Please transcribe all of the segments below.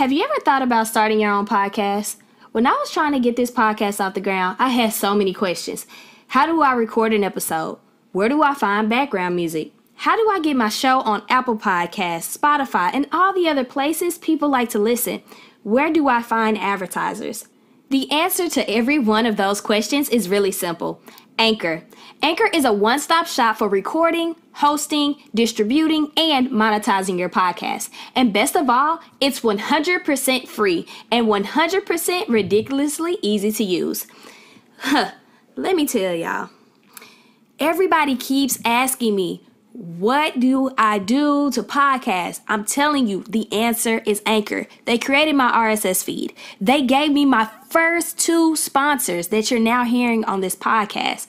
Have you ever thought about starting your own podcast? When I was trying to get this podcast off the ground, I had so many questions. How do I record an episode? Where do I find background music? How do I get my show on Apple Podcasts, Spotify, and all the other places people like to listen? Where do I find advertisers? The answer to every one of those questions is really simple. Anchor. Anchor is a one-stop shop for recording, hosting, distributing, and monetizing your podcast. And best of all, it's 100% free and 100% ridiculously easy to use. Let me tell y'all. Everybody keeps asking me, what do I do to podcast? I'm telling you, the answer is Anchor. They created my RSS feed. They gave me my first 2 sponsors that you're now hearing on this podcast.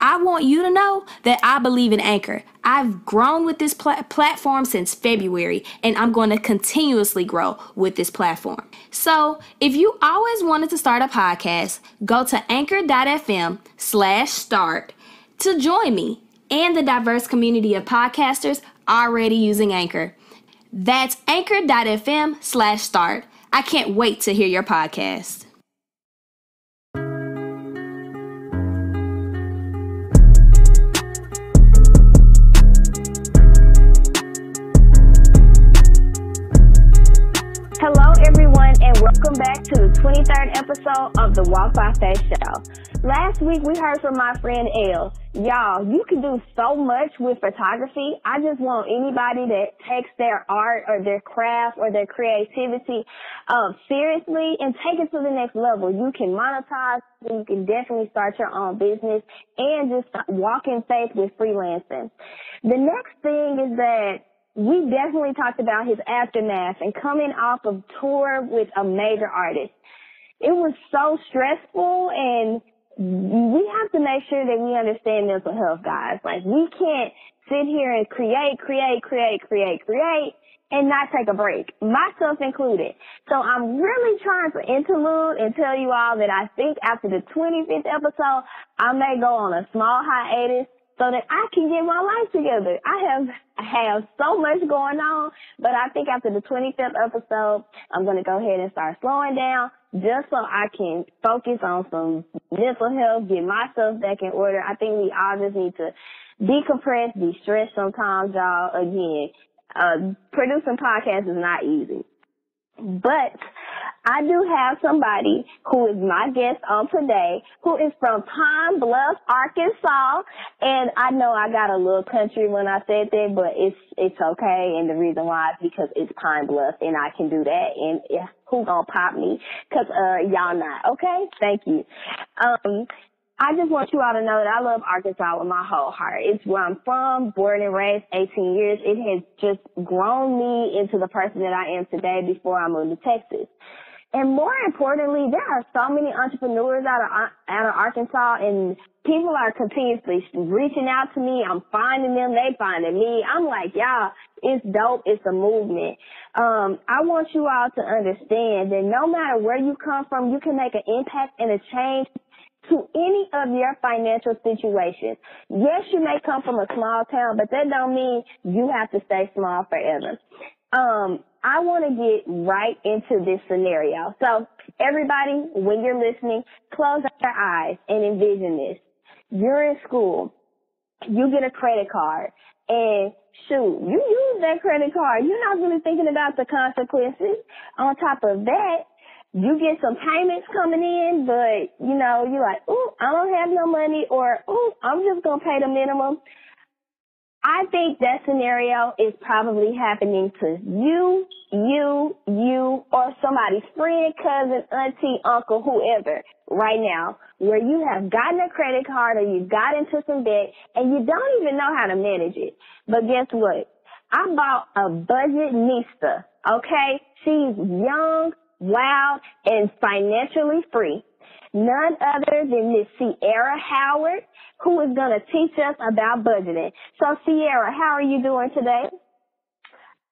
I want you to know that I believe in Anchor. I've grown with this platform since February, and I'm going to continuously grow with this platform. So if you always wanted to start a podcast, go to anchor.fm/start to join me and the diverse community of podcasters already using Anchor. That's anchor.fm/start. I can't wait to hear your podcast. Hello, everyone, and welcome back to the 23rd episode of the Walk by Faith Show. Last week, we heard from my friend Elle. Y'all, you can do so much with photography. I just want anybody that takes their art or their craft or their creativity seriously and take it to the next level. You can monetize, you can definitely start your own business and just walk in faith with freelancing. The next thing is that we definitely talked about his aftermath and coming off of tour with a major artist. It was so stressful, and we have to make sure that we understand mental health, guys. Like, we can't sit here and create, and not take a break, myself included. So I'm really trying to interlude and tell you all that I think after the 25th episode, I may go on a small hiatus so that I can get my life together. I have so much going on, but I think after the 25th episode, I'm going to go ahead and start slowing down just so I can focus on some mental health, get myself back in order. I think we all just need to decompress, de-stress sometimes, y'all. Again, producing podcasts is not easy. But I do have somebody who is my guest on today who is from Pine Bluff, Arkansas. And I know I got a little country when I said that, but it's okay. And the reason why is because it's Pine Bluff and I can do that. And who gonna pop me? Cause, y'all not. Okay. Thank you. I just want you all to know that I love Arkansas with my whole heart. It's where I'm from, born and raised, 18 years. It has just grown me into the person that I am today before I moved to Texas. And more importantly, there are so many entrepreneurs out of Arkansas, and people are continuously reaching out to me. I'm finding them. They finding me. I'm like, y'all, it's dope. It's a movement. I want you all to understand that no matter where you come from, you can make an impact and a change to any of your financial situations. Yes, you may come from a small town, but that don't mean you have to stay small forever. I want to get right into this scenario. So everybody, when you're listening, close your eyes and envision this. You're in school. You get a credit card, and shoot, you use that credit card. You're not really thinking about the consequences. On top of that, you get some payments coming in, but, you know, you're like, ooh, I don't have no money, or, ooh, I'm just going to pay the minimum. I think that scenario is probably happening to you, or somebody's friend, cousin, auntie, uncle, whoever right now, where you have gotten a credit card or you've got into some debt and you don't even know how to manage it. But guess what? I bought a budgetnista, okay? She's young, wild, and financially free. None other than Miss Sierra Howard, who is going to teach us about budgeting. So, Sierra, how are you doing today?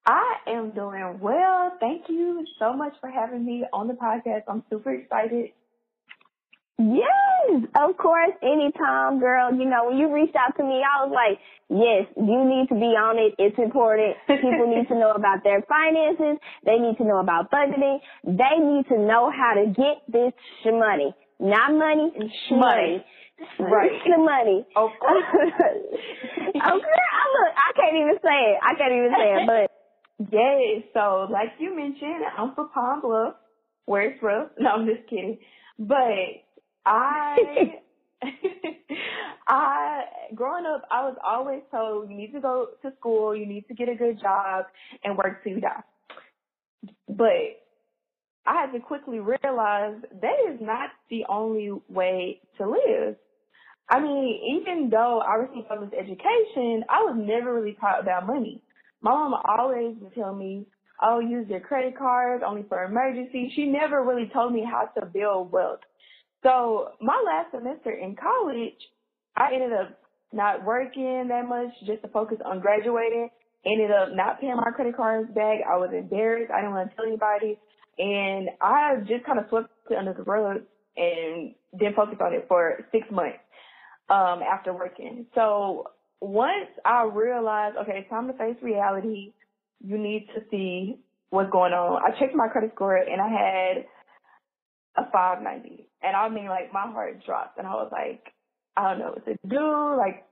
I am doing well. Thank you so much for having me on the podcast. I'm super excited. Yes, of course, anytime, girl. You know, when you reached out to me, I was like, yes, you need to be on it. It's important. People need to know about their finances. They need to know about budgeting. They need to know how to get this money. Not money, money. Right. The money. Of course. Oh, girl, look, I can't even say it, but yes, so like you mentioned, I'm from Palm Bluff, where it's rough. No, I'm just kidding. But I growing up, I was always told you need to go to school, you need to get a good job and work till you die. But I had to quickly realize that is not the only way to live. I mean, even though I received public education, I was never really taught about money. My mom always would tell me, oh, use your credit cards only for emergencies. She never really told me how to build wealth. So my last semester in college, I ended up not working that much just to focus on graduating. Ended up not paying my credit cards back. I was embarrassed. I didn't want to tell anybody. And I just kind of swept it under the rug and didn't focus on it for 6 months after working. So once I realized, okay, it's time to face reality, you need to see what's going on. I checked my credit score and I had a 590. And I mean, like, my heart dropped. And I was like, I don't know what to do. Like,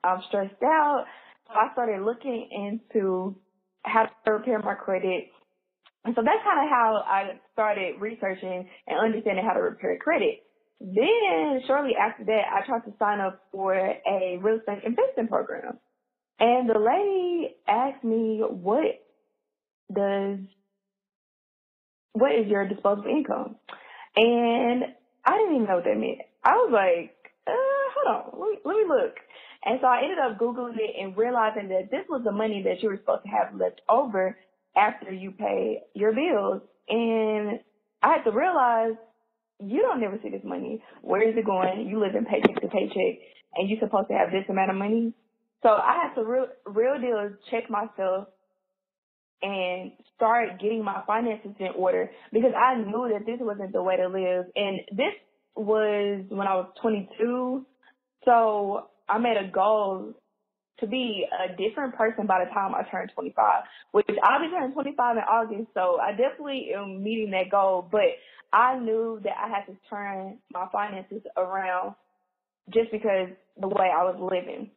I'm stressed out. So I started looking into how to repair my credit. And so that's kind of how I started researching and understanding how to repair credit. Then shortly after that, I tried to sign up for a real estate investing program. And the lady asked me, what is your disposable income? And I didn't even know what that meant. I was like, hold on, let me look. And so I ended up Googling it and realizing that this was the money that you were supposed to have left over after you pay your bills. And I had to realize, you don't never see this money. Where is it going? You live in paycheck to paycheck, and you're supposed to have this amount of money. So I had to real deal check myself and start getting my finances in order, because I knew that this wasn't the way to live. And this was when I was 22. So I made a goal to be a different person by the time I turned 25, which I'll be turning 25 in August. So I definitely am meeting that goal. But I knew that I had to turn my finances around just because the way I was living.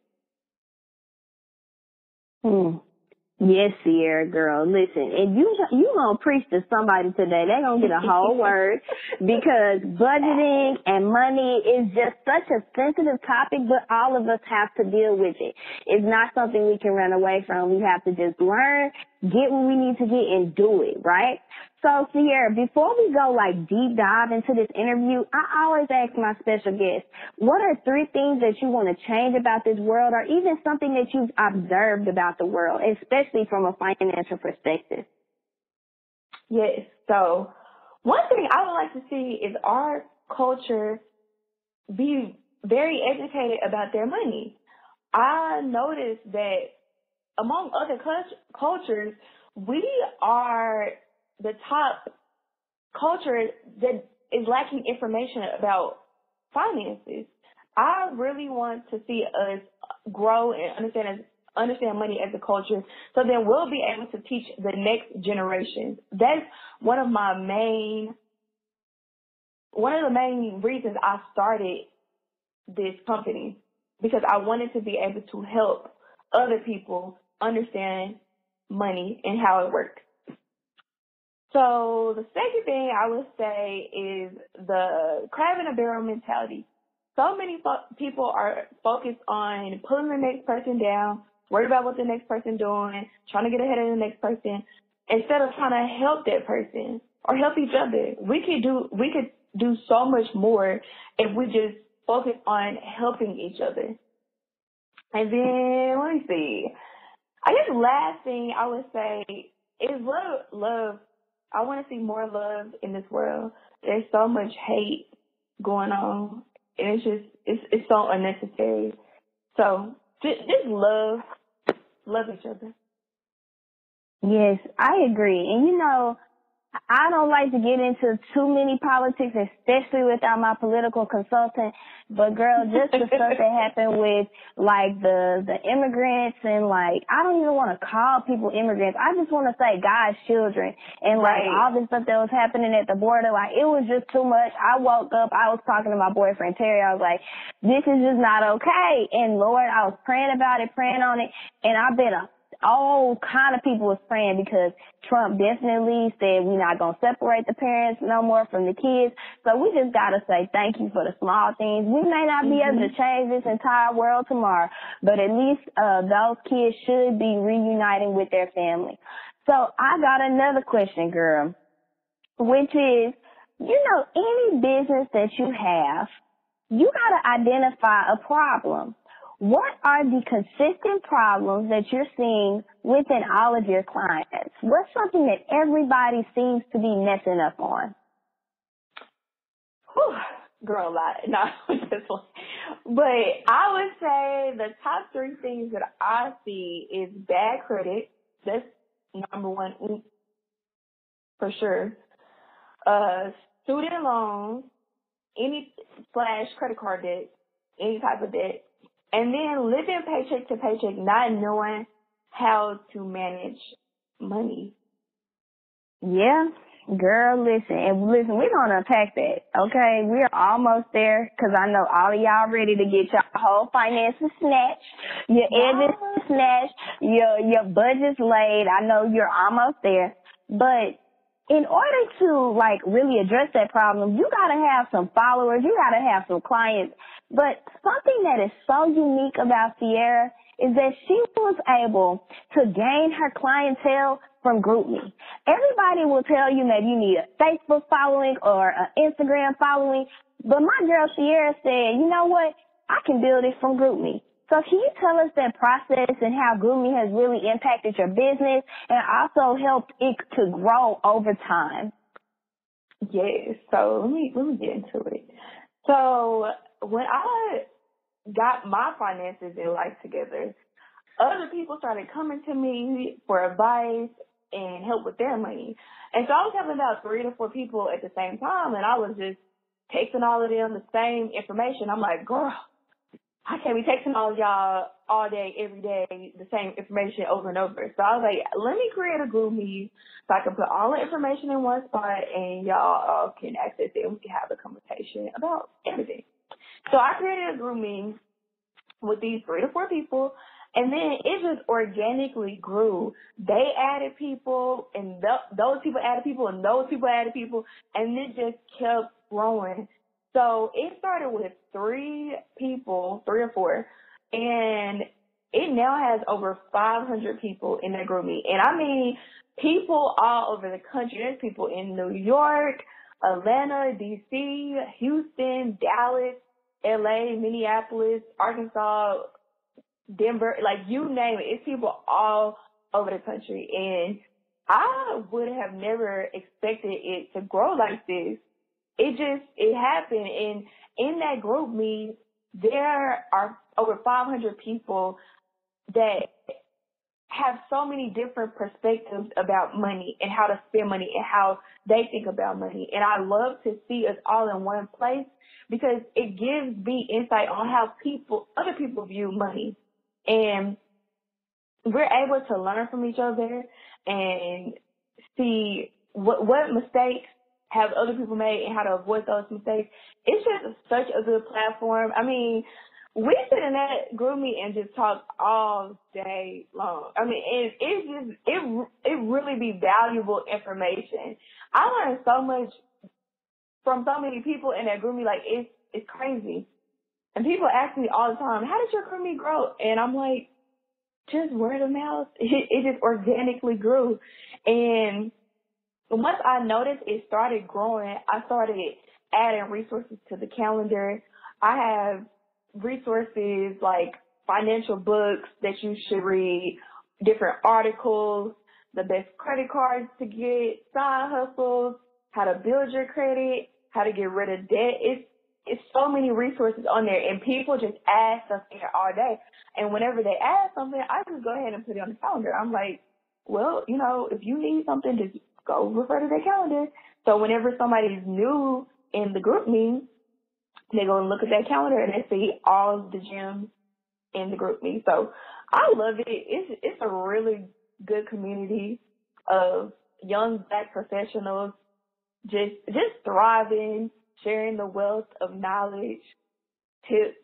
Yes, Sierra, girl. Listen, and you gonna preach to somebody today. They're gonna get a whole word, because budgeting and money is just such a sensitive topic, but all of us have to deal with it. It's not something we can run away from. We have to just learn, get what we need to get, and do it, right? So, Sierra, before we go deep dive into this interview, I always ask my special guests, what are 3 things that you want to change about this world, or even something that you've observed about the world, especially from a financial perspective? Yes. So one thing I would like to see is our culture be very educated about their money. I noticed that among other cultures, we are the top culture that is lacking information about finances. I really want to see us grow and understand money as a culture, so then we'll be able to teach the next generation. That's one of the main reasons I started this company, because I wanted to be able to help other people understand money and how it works. So the second thing I would say is the crab in a barrel mentality. So many people are focused on pulling the next person down, worried about what the next person doing, trying to get ahead of the next person, instead of trying to help that person or help each other. We could do so much more if we just focus on helping each other. And then let me see. I guess the last thing I would say is love. I want to see more love in this world. There's so much hate going on, and it's so unnecessary. So just love each other. Yes, I agree. And I don't like to get into too many politics, especially without my political consultant. But girl, just the stuff that happened with like the immigrants and like I don't even want to call people immigrants. I just want to say God's children and like all this stuff that was happening at the border. Like it was just too much. I woke up, I was talking to my boyfriend Terry. I was like, this is just not okay. And Lord, I was praying about it, praying on it, and I bet all kind of people was praying because Trump definitely said we're not going to separate the parents no more from the kids. So we just got to say thank you for the small things. We may not be able to change this entire world tomorrow, but at least those kids should be reuniting with their family. So I got another question, girl, which is, you know, any business that you have, you got to identify a problem. What are the consistent problems that you're seeing within all of your clients? What's something that everybody seems to be messing up on? Whew, girl, a lot. Not with this one. But I would say the top three things that I see is bad credit. That's number one for sure. Student loans, any / credit card debt, any type of debt. And then living paycheck to paycheck, not knowing how to manage money. Yeah, girl, listen, we're going to unpack that, okay? We're almost there because I know all of y'all ready to get your whole finances snatched, your edges snatched, your budget's laid. I know you're almost there. But in order to, like, really address that problem, you got to have some followers. You got to have some clients. But something that is so unique about Sierra is that she was able to gain her clientele from GroupMe. Everybody will tell you maybe you need a Facebook following or an Instagram following. But my girl Sierra said, you know what? I can build it from GroupMe. So can you tell us that process and how GroupMe has really impacted your business and also helped it to grow over time? Yes. So let me get into it. So when I got my finances and life together, other people started coming to me for advice and help with their money. And so I was having about 3 to 4 people at the same time, and I was just texting all of them the same information. I'm like, girl, I can't be texting all of y'all all day, every day, the same information over and over. So I was like, let me create a GroupMe so I can put all the information in one spot and y'all can access it and we can have a conversation about everything. So I created a GroupMe with these 3 to 4 people, and then it just organically grew. They added people, and those people added people, and those people added people, and it just kept growing. So it started with 3 people, 3 or 4, and it now has over 500 people in that GroupMe. And I mean, people all over the country. There's people in New York, Atlanta, D.C., Houston, Dallas, LA, Minneapolis, Arkansas, Denver, like you name it. It's people all over the country. And I would have never expected it to grow like this. It happened. And in that GroupMe, there are over 500 people that have so many different perspectives about money and how to spend money and how they think about money. And I love to see us all in one place because it gives me insight on how other people view money. And we're able to learn from each other and see what mistakes have other people made and how to avoid those mistakes. It's just such a good platform. I mean, we sit in that GroupMe and just talk all day long. I mean, it really be valuable information. I learned so much from so many people in that GroupMe. Like it's crazy. And people ask me all the time, "How did your GroupMe grow?" And I'm like, just word of mouth. It just organically grew. And once I noticed it started growing, I started adding resources to the calendar. I have resources like financial books that you should read, different articles, the best credit cards to get, side hustles, how to build your credit, how to get rid of debt. It's so many resources on there, and people just ask us there all day. And whenever they ask something, I just go ahead and put it on the calendar. I'm like, well, if you need something, just go refer to their calendar. So whenever somebody's new in the group me, they go and look at that calendar and they see all of the gyms in the group me. So I love it. It's a really good community of young Black professionals just thriving, sharing the wealth of knowledge, tips,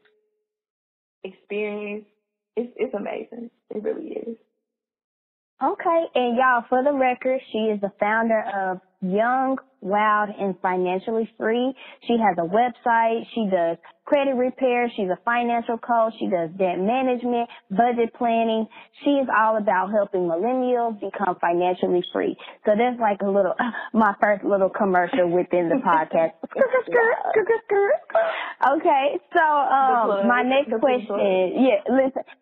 experience. It's amazing. It really is. Okay, and y'all, for the record, she is the founder of Young, Wild, and Financially Free. She has a website. She does credit repair. She's a financial coach. She does debt management, budget planning. She is all about helping millennials become financially free. So that's like a little, my first little commercial within the podcast. Okay, so my next question,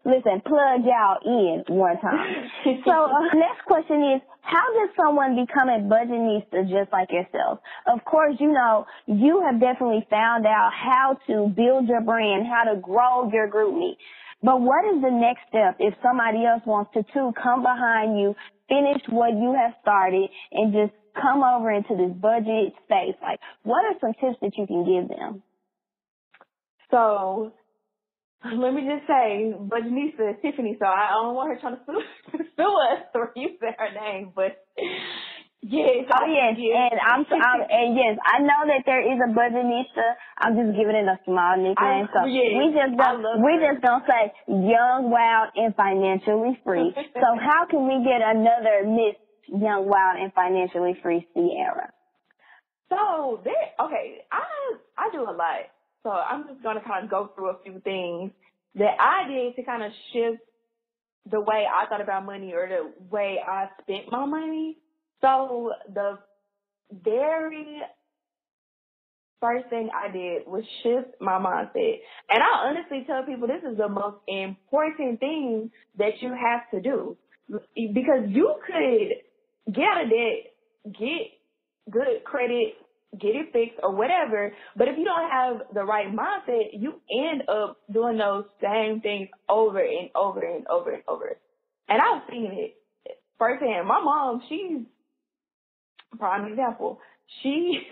listen, plug y'all in one time. So next question is, how does someone become a budgetista just like yourself? Of course, you know, you have definitely found out how to build your brand, how to grow your group me. But what is the next step if somebody else wants to too come behind you, finish what you have started, and just come over into this budget space? Like, what are some tips that you can give them? So let me just say, Budgetista is Tiffany, so I don't want her trying to sue us for using her name, but yes. Oh yes, and yes, I know that there is a Budgetista. I'm just giving it a small nickname, so we just gonna say Young, Wild, and Financially Free. So how can we get another Miss Young, Wild, and Financially Free Sierra? So I do a lot. So I'm just going to kind of go through a few things that I did to kind of shift the way I thought about money or the way I spent my money. So the very first thing I did was shift my mindset. And I honestly tell people this is the most important thing that you have to do. Because you could get out of debt, get good credit, get it fixed or whatever, but if you don't have the right mindset, you end up doing those same things over and over and over and over. And I've seen it firsthand. My mom, she's a prime example. She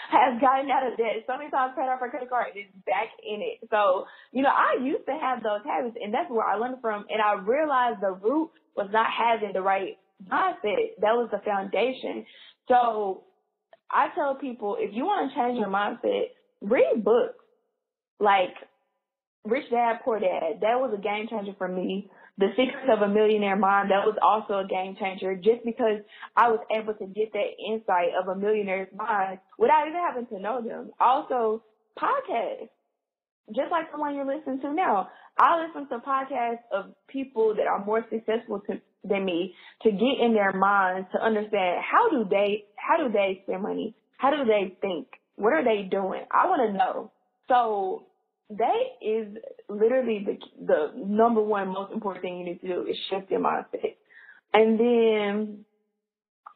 has gotten out of debt so many times, paid off her credit card, and is back in it. So, you know, I used to have those habits, and that's where I learned from. And I realized the root was not having the right mindset. That was the foundation. So I tell people, if you want to change your mindset, read books like Rich Dad, Poor Dad. That was a game changer for me. The Secrets of a Millionaire Mind, that was also a game changer just because I was able to get that insight of a millionaire's mind without even having to know them. Also, podcasts, just like the one you're listening to now. I listen to podcasts of people that are more successful than me to get in their minds to understand how do they spend money? How do they think? What are they doing? I want to know. So that is literally the number one most important thing you need to do is shift your mindset. And then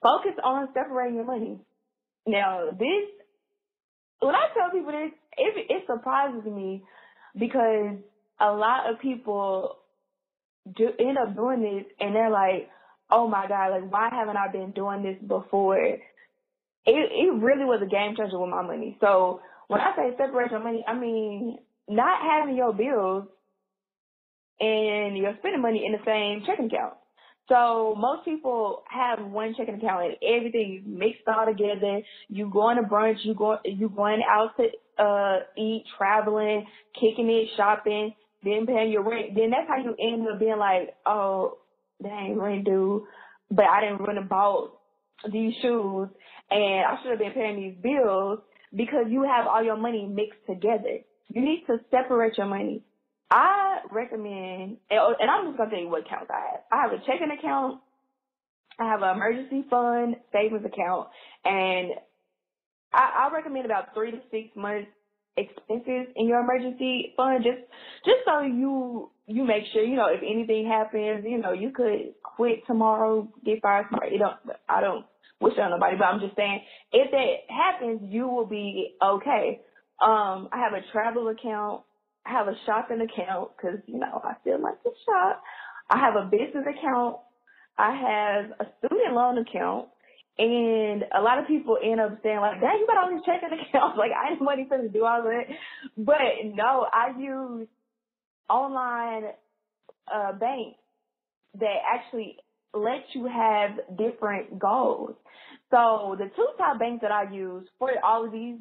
focus on separating your money. Now, when I tell people this, it surprises me because a lot of people end up doing this and they're like, oh my God, like, why haven't I been doing this before? It really was a game changer with my money. So when I say separate your money, I mean not having your bills and your spending money in the same checking account. So most people have one checking account and everything is mixed all together. You going to brunch, you going out to eat, traveling, kicking it, shopping, then paying your rent. Then that's how you end up being like, oh, dang, rent due, but I didn't run and bought these shoes and I should have been paying these bills because you have all your money mixed together. You need to separate your money. I recommend, and I'm just going to tell you what accounts I have. I have a checking account, I have an emergency fund, savings account, and I recommend about 3 to 6 months expenses in your emergency fund just so you make sure, you know, if anything happens, you know, you could quit tomorrow, get fired tomorrow. I don't wish it on nobody, but I'm just saying if that happens, you will be okay. I have a travel account. I have a shopping account because, you know, I still like to shop. I have a business account. I have a student loan account. And a lot of people end up saying, like, dang, you got all these checking accounts. Like, I ain't money for to do all that. But no, I use online banks that actually let you have different goals. So the two top banks that I use for all of these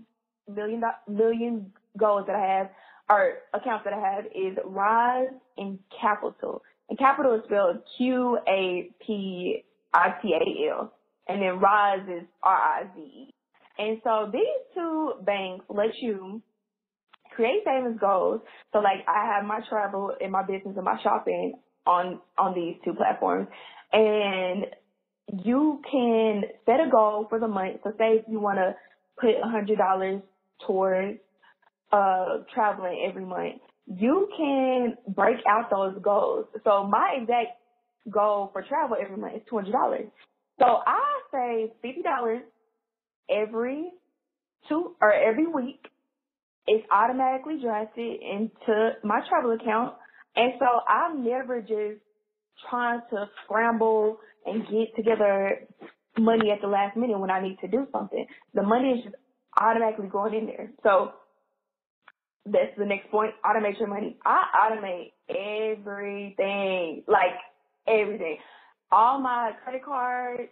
million goals that I have, or accounts that I have, is Rise and Capital. And Capital is spelled Qapital. And then Rise is Rize. And so these two banks let you create savings goals. So like I have my travel and my business and my shopping on these two platforms. And you can set a goal for the month. So say if you want to put $100 towards traveling every month, you can break out those goals. So my exact goal for travel every month is $200. So I save $50 every week. It's automatically drafted into my travel account. And so I'm never just trying to scramble and get together money at the last minute when I need to do something. The money is just automatically going in there. So that's the next point. Automate your money. I automate everything, like everything. All my credit cards,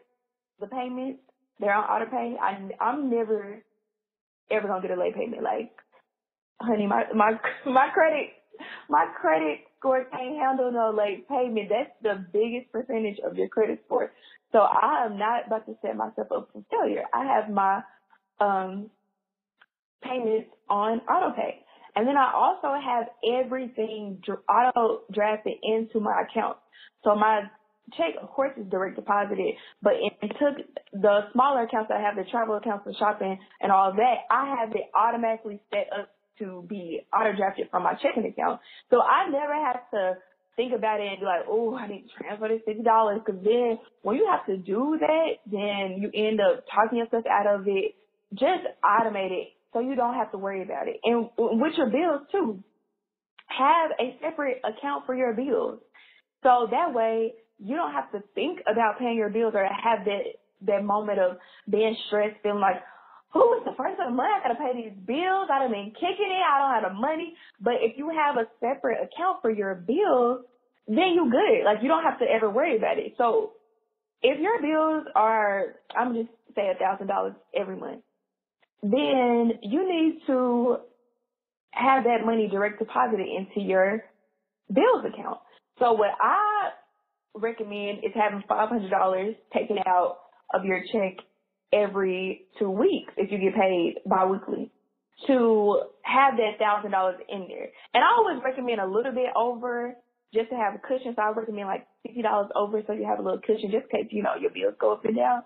the payments, they're on auto pay. I'm never ever gonna get a late payment. Like, honey, my credit score can't handle no late payment. That's the biggest percentage of your credit score. So I am not about to set myself up for failure. I have my payments on auto pay. And then I also have everything auto drafted into my account. So my check, of course, is direct deposited, but it took the smaller accounts that I have, the travel accounts for shopping and all of that, I have it automatically set up to be auto drafted from my checking account. So I never have to think about it and be like, oh, I need to transfer this $50. Because then when you have to do that, then you end up talking yourself out of it. Just automate it so you don't have to worry about it. And with your bills too, have a separate account for your bills. So that way you don't have to think about paying your bills or have that moment of being stressed, feeling like, oh, it's the first of the month, I got to pay these bills. I done been kicking it. I don't have the money. But if you have a separate account for your bills, then you good. Like, you don't have to ever worry about it. So if your bills are, I'm just say $1,000 every month, then you need to have that money direct deposited into your bills account. So what I recommend is having $500 taken out of your check every 2 weeks if you get paid biweekly, to have that $1,000 in there. And I always recommend a little bit over just to have a cushion. So I recommend like $50 over so you have a little cushion just in case, your bills go up and down.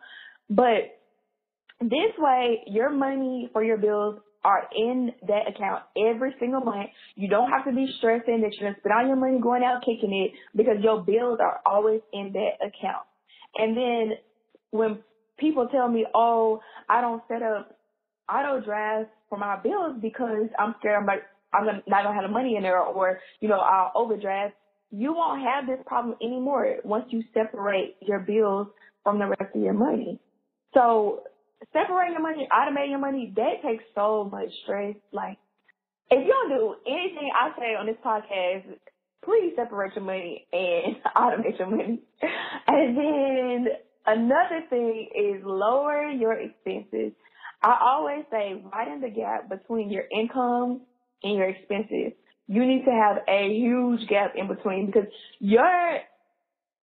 But this way, your money for your bills are in that account every single month. You don't have to be stressing that you're going to spend all your money going out kicking it, because your bills are always in that account. And then when people tell me, oh, I don't set up auto drafts for my bills because I'm scared I'm not going to have the money in there, or, I'll overdraft, you won't have this problem anymore once you separate your bills from the rest of your money. So separating your money, automating your money, that takes so much stress. Like, if you don't do anything I say on this podcast, please separate your money and automate your money. And then another thing is lower your expenses. I always say widen the gap between your income and your expenses. You need to have a huge gap in between, because your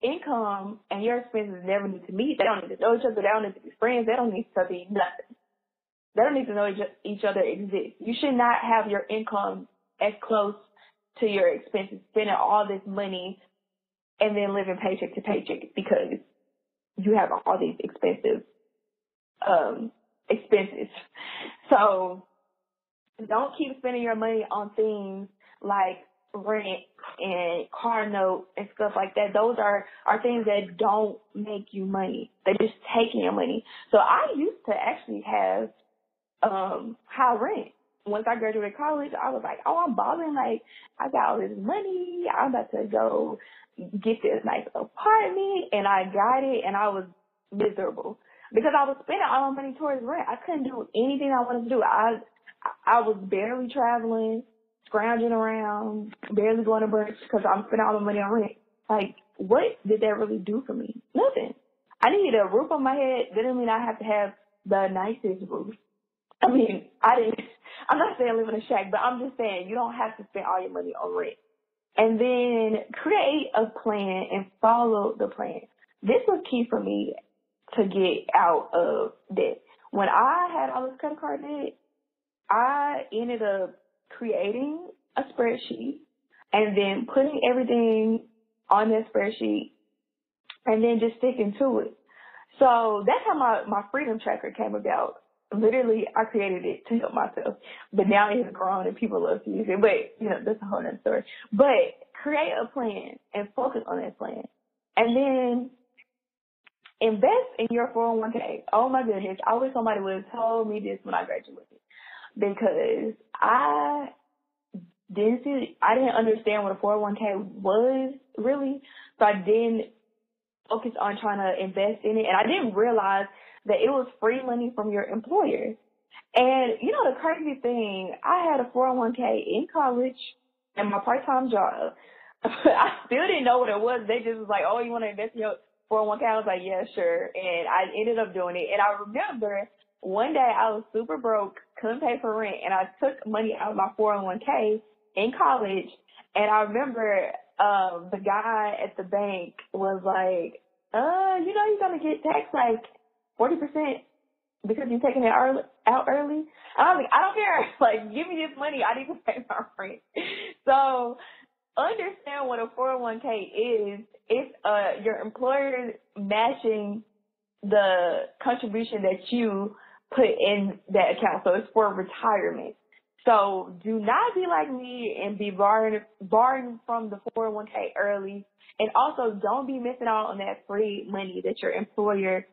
income and your expenses never need to meet. They don't need to know each other. They don't need to be friends. They don't need to be nothing. They don't need to know each other exist. You should not have your income as close to your expenses, spending all this money and then living paycheck to paycheck because you have all these expenses. So don't keep spending your money on things like rent and car notes and stuff like that. Those are things that don't make you money. They're just taking your money. So I used to actually have high rent. Once I graduated college, I was like, oh, I'm balling. Like, I got all this money. I'm about to go get this nice apartment. And I got it, and I was miserable because I was spending all my money towards rent. I couldn't do anything I wanted to do. I was barely traveling, scrounging around, barely going to brunch because I'm spending all my money on rent. Like, what did that really do for me? Nothing. I needed a roof on my head. Didn't mean I have to have the nicest roof. I mean, I'm not saying live in a shack, but I'm just saying you don't have to spend all your money on rent. And then create a plan and follow the plan. This was key for me to get out of debt. When I had all this credit card debt, I ended up creating a spreadsheet and then putting everything on that spreadsheet and then just sticking to it. So that's how my freedom tracker came about. Literally, I created it to help myself, but now it's grown and people love to use it. But, you know, that's a whole other story. But create a plan and focus on that plan. And then invest in your 401k. Oh, my goodness. I wish somebody would have told me this when I graduated, because I didn't understand what a 401k was really, so I didn't focus on trying to invest in it, and I didn't realize that it was free money from your employer. And, you know, the crazy thing, I had a 401k in college and my part-time job. I still didn't know what it was. They just was like, oh, you want to invest in your 401k? I was like, yeah, sure. And I ended up doing it. And I remember one day I was super broke, couldn't pay for rent, and I took money out of my 401k in college. And I remember the guy at the bank was like, you know, you're going to get taxed like 40% because you're taking it out early. And I was like, I don't care. Like, give me this money. I need to pay my rent. So understand what a 401k is. It's your employer matching the contribution that you put in that account. So it's for retirement. So do not be like me and be borrowing from the 401k early. And also don't be missing out on that free money that your employer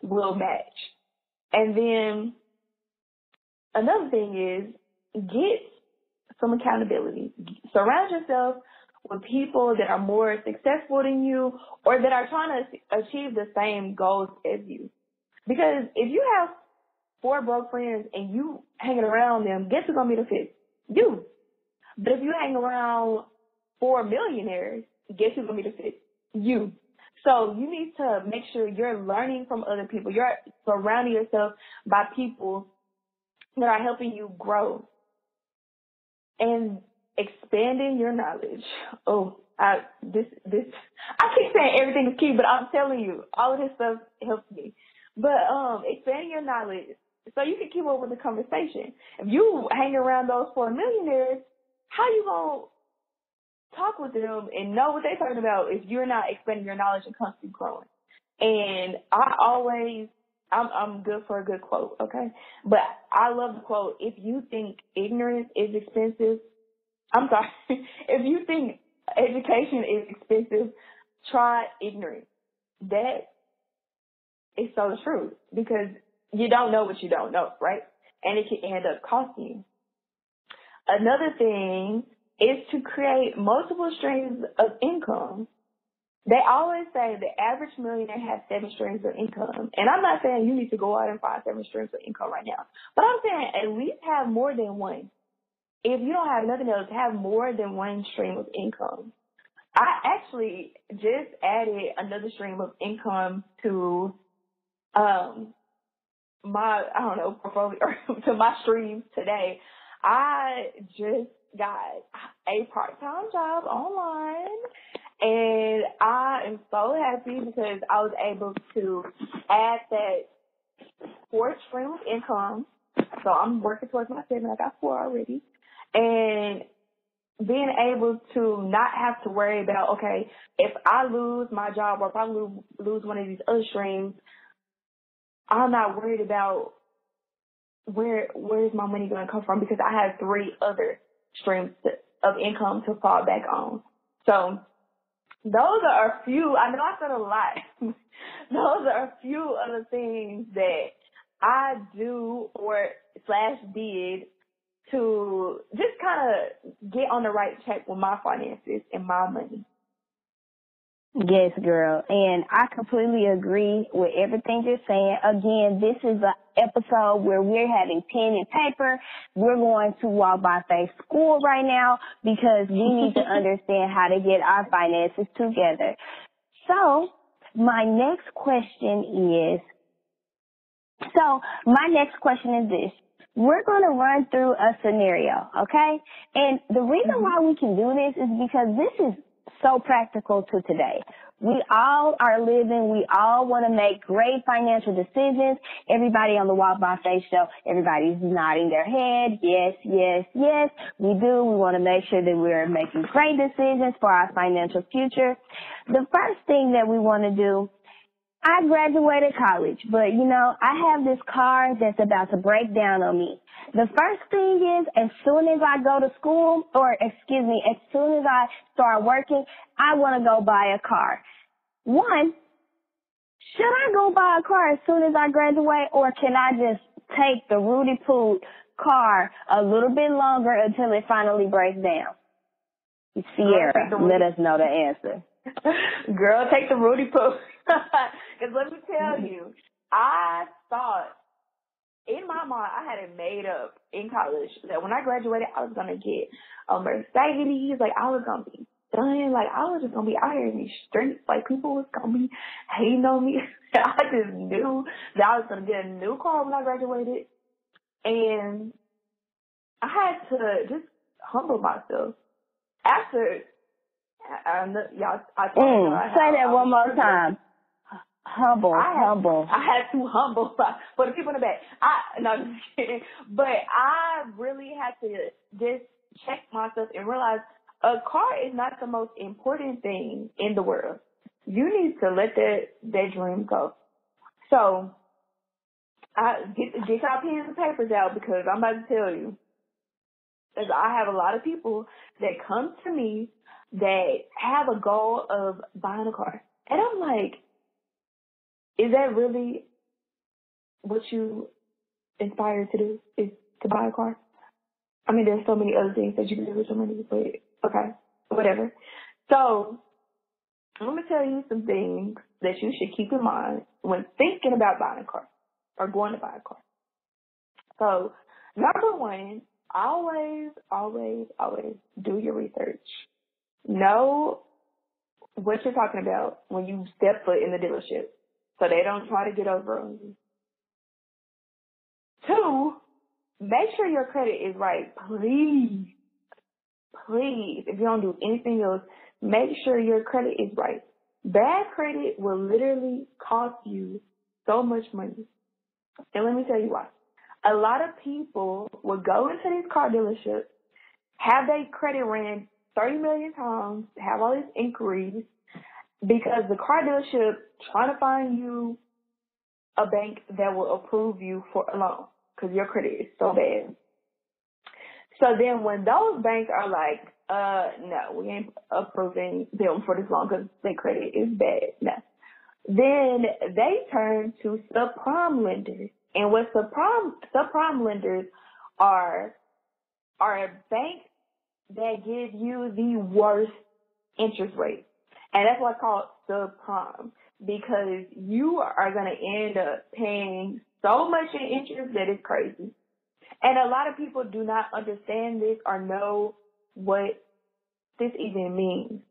will match. And then another thing is get some accountability. Surround yourself with people that are more successful than you or that are trying to achieve the same goals as you. Because if you have 4 broke friends and you hanging around them, guess who's going to be the fifth? You. But if you hang around 4 millionaires, guess who's going to be the fifth? You. So you need to make sure you're learning from other people. You're surrounding yourself by people that are helping you grow and expanding your knowledge. Oh, I keep saying everything is key, but I'm telling you, all of this stuff helps me. But expanding your knowledge so you can keep up with the conversation. If you hang around those 4 millionaires, how you gonna talk with them and know what they're talking about if you're not expanding your knowledge and constantly growing? And I'm good for a good quote, okay? But I love the quote, if you think ignorance is expensive, if you think education is expensive, try ignorance. That is so the truth, because you don't know what you don't know, right? And it can end up costing you. Another thing is to create multiple streams of income. They always say the average millionaire has 7 streams of income. And I'm not saying you need to go out and find 7 streams of income right now. But I'm saying at least have more than one. If you don't have nothing else, have more than one stream of income. I actually just added another stream of income to portfolio to my streams today. I just got a part-time job online, and I am so happy because I was able to add that 4th stream of income. So I'm working towards my 7. I got 4 already. And being able to not have to worry about, okay, if I lose my job or if I lose one of these other streams, I'm not worried about where is my money going to come from, because I have 3 other streams of income to fall back on. So those are a few. I know I said a lot. Those are a few of the things that I do /did to just kind of get on the right track with my finances and my money. Yes, girl. And I completely agree with everything you're saying. Again, this is an episode where we're having pen and paper. We're going to walk by faith school right now because we need to understand how to get our finances together. So my next question is this. We're going to run through a scenario, okay? And the reason why we can do this is because this is so practical to today. We all are living. We all want to make great financial decisions. Everybody on the Walk by Faith show, everybody's nodding their head. Yes, yes, yes, we do. We want to make sure that we're making great decisions for our financial future. The first thing that we want to do, I graduated college, but, I have this car that's about to break down on me. The first thing is, as soon as I go to school, as soon as I start working, I want to go buy a car. One, should I go buy a car as soon as I graduate, or can I just take the Rudy Poo car a little bit longer until it finally breaks down? Sierra, let us know the answer. Girl, take the Rudy Poo. Because let me tell you, I thought, in my mind, I had it made up in college that when I graduated, I was going to get a Mercedes. Like, I was going to be done. Like, I was just going to be out here in these streets. Like, people was going to be hating on me. I just knew that I was going to get a new car when I graduated. And I had to just humble myself. After, say that one more time. Humble. I had to humble for the people in the back. No, just kidding. But I really had to just check myself and realize a car is not the most important thing in the world. You need to let that dream go. So get your pens and papers out, because I'm about to tell you, because I have a lot of people that come to me that have a goal of buying a car. And I'm like, is that really what you inspired to do, is to buy a car? I mean, there's so many other things that you can do with your money, but okay, whatever. So I'm going to tell you some things that you should keep in mind when thinking about buying a car or going to buy a car. So number one, always do your research. Know what you're talking about when you step foot in the dealership, so they don't try to get over on you. Two, make sure your credit is right. Please, if you don't do anything else, make sure your credit is right. Bad credit will literally cost you so much money. And let me tell you why. A lot of people will go into these car dealerships, have their credit ran 30 million times, have all these inquiries, because the car dealership trying to find you a bank that will approve you for a loan, because your credit is so bad. So then when those banks are like, no, we ain't approving them for this loan because their credit is bad, no, then they turn to subprime lenders. And what subprime lenders are banks that give you the worst interest rate. And that's why it's called subprime, because you are going to end up paying so much in interest that it's crazy. And a lot of people do not understand this or know what this even means.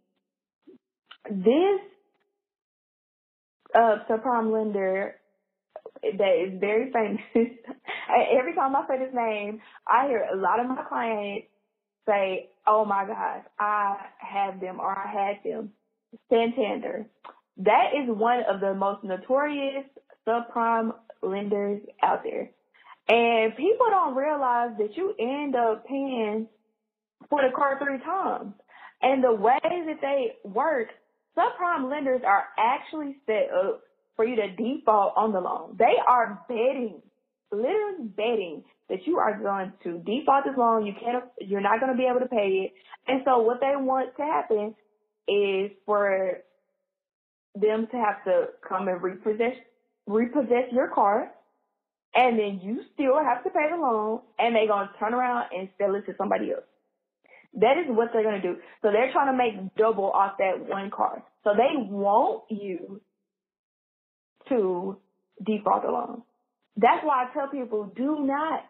This subprime lender that is very famous, every time I say this name, I hear a lot of my clients say, oh my gosh, I have them, or I had them. Santander. That is one of the most notorious subprime lenders out there. And people don't realize that you end up paying for the car 3 times. And the way that they work, subprime lenders are actually set up for you to default on the loan. They are literally betting that you are going to default this loan. You're not going to be able to pay it. And so what they want to happen is for them to have to come and repossess your car, and then you still have to pay the loan, and they're going to turn around and sell it to somebody else. That is what they're going to do. So they're trying to make double off that one car. So they want you to default the loan. That's why I tell people, do not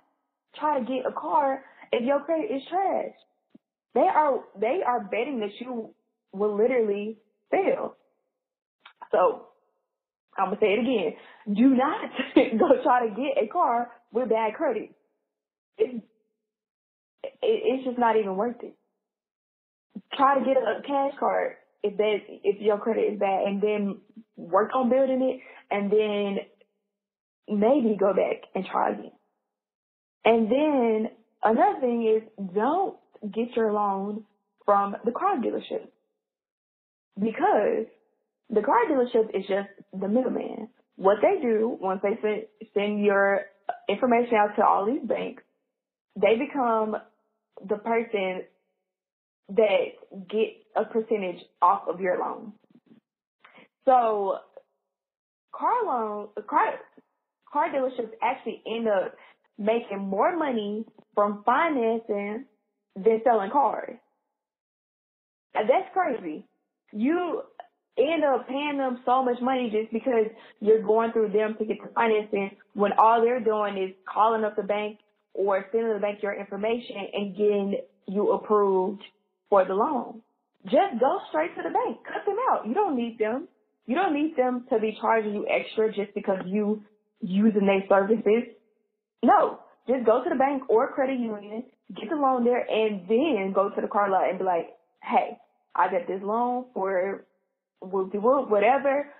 try to get a car if your credit is trash. They are betting that you will literally fail. So I'm gonna say it again. Do not go try to get a car with bad credit. It's just not even worth it. Try to get a cash card if your credit is bad, and then work on building it, and then maybe go back and try again. And then another thing is, don't get your loan from the car dealership, because the car dealership is just the middleman. What they do, once they send your information out to all these banks, they become the person that get a percentage off of your loan. So car dealerships actually end up making more money from financing than selling cars. And that's crazy. You end up paying them so much money just because you're going through them to get the financing, when all they're doing is calling up the bank or sending the bank your information and getting you approved for the loan. Just go straight to the bank. Cut them out. You don't need them. You don't need them to be charging you extra just because you using their services. No, just go to the bank or credit union, get the loan there, and then go to the car lot and be like, hey, I got this loan for whatever.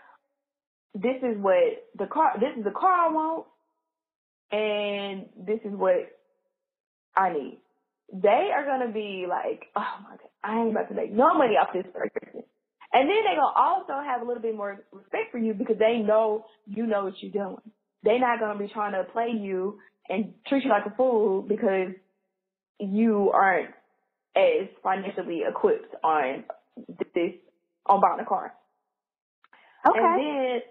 This is the car I want, and this is what I need. They are going to be like, oh my God, I ain't about to make no money off this person. And then they're going to also have a little bit more respect for you because they know you know what you're doing. They're not going to be trying to play you and treat you like a fool because you aren't as financially equipped on buying a car. Okay. And then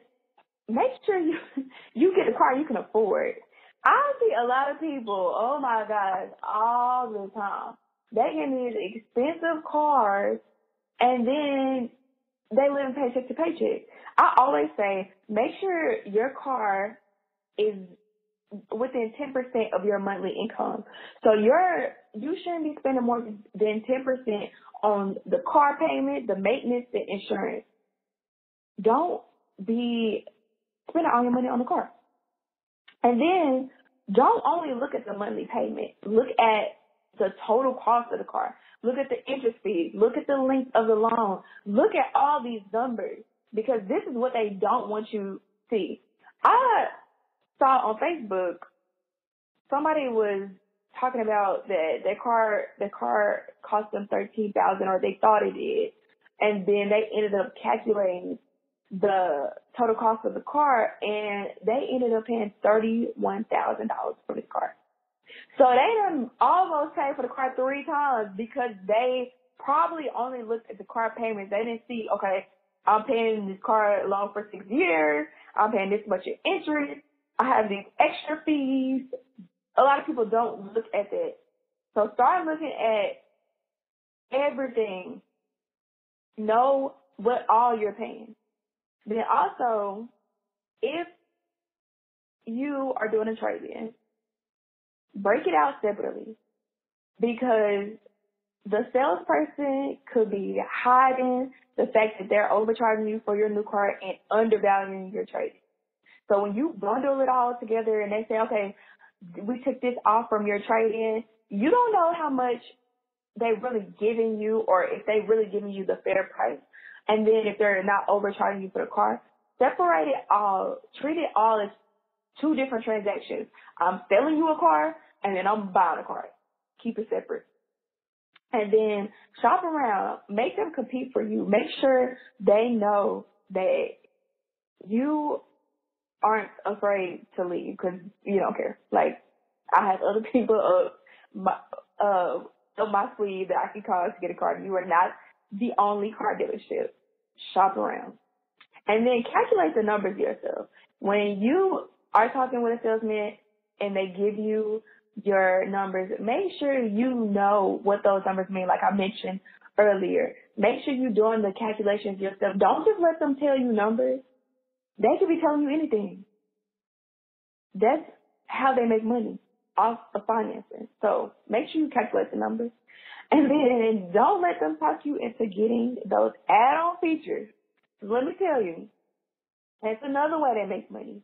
make sure you get a car you can afford. I see a lot of people, oh my gosh, all the time. They get these expensive cars and then they live paycheck to paycheck. I always say, make sure your car is within 10% of your monthly income. So you shouldn't be spending more than 10% on the car payment, the maintenance, the insurance. Don't be spending all your money on the car. And then don't only look at the monthly payment. Look at the total cost of the car. Look at the interest fees. Look at the length of the loan. Look at all these numbers, because this is what they don't want you to see. I saw on Facebook somebody was talking about that their car cost them $13,000, or they thought it did, and then they ended up calculating the total cost of the car, and they ended up paying $31,000 for this car. So they done almost paid for the car 3 times because they probably only looked at the car payments. They didn't see, okay, I'm paying this car loan for 6 years. I'm paying this much in interest. I have these extra fees. A lot of people don't look at that. So start looking at everything. Know what all you're paying. Then also, if you are doing a trade-in, break it out separately, because the salesperson could be hiding the fact that they're overcharging you for your new car and undervaluing your trade-in. So when you bundle it all together and they say, okay, we took this off from your trade-in, you don't know how much they really giving you, or if they really giving you the fair price. And then if they're not overcharging you for the car, separate it all. Treat it all as 2 different transactions. I'm selling you a car, and then I'm buying a car. Keep it separate. And then shop around. Make them compete for you. Make sure they know that you aren't afraid to leave because you don't care. Like, I have other people up my sleeve that I can call to get a car. You are not the only car dealership. Shop around. And then calculate the numbers yourself. When you are talking with a salesman and they give you your numbers, make sure you know what those numbers mean. Like I mentioned, earlier. Make sure you're doing the calculations yourself. Don't just let them tell you numbers. They could be telling you anything. That's how they make money, off of financing. So make sure you calculate the numbers. And then don't let them talk you into getting those add-on features. Let me tell you, that's another way they make money.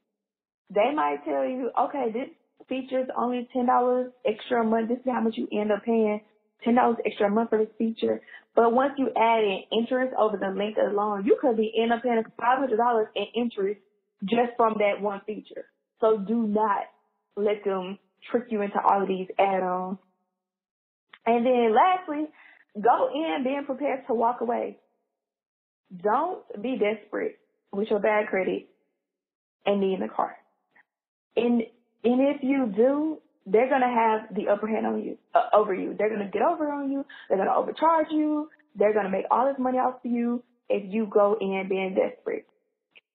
They might tell you, okay, this feature is only $10 extra a month. This is how much you end up paying, $10 extra a month for this feature. But once you add in interest over the length of the loan, you could be end up paying $500 in interest just from that one feature. So do not let them trick you into all of these add-ons. And then lastly, go in being prepared to walk away. Don't be desperate with your bad credit and needing a car. And if you do, they're going to have the upper hand on you, over you. They're going to get over on you. They're going to overcharge you. They're going to make all this money off of you if you go in being desperate.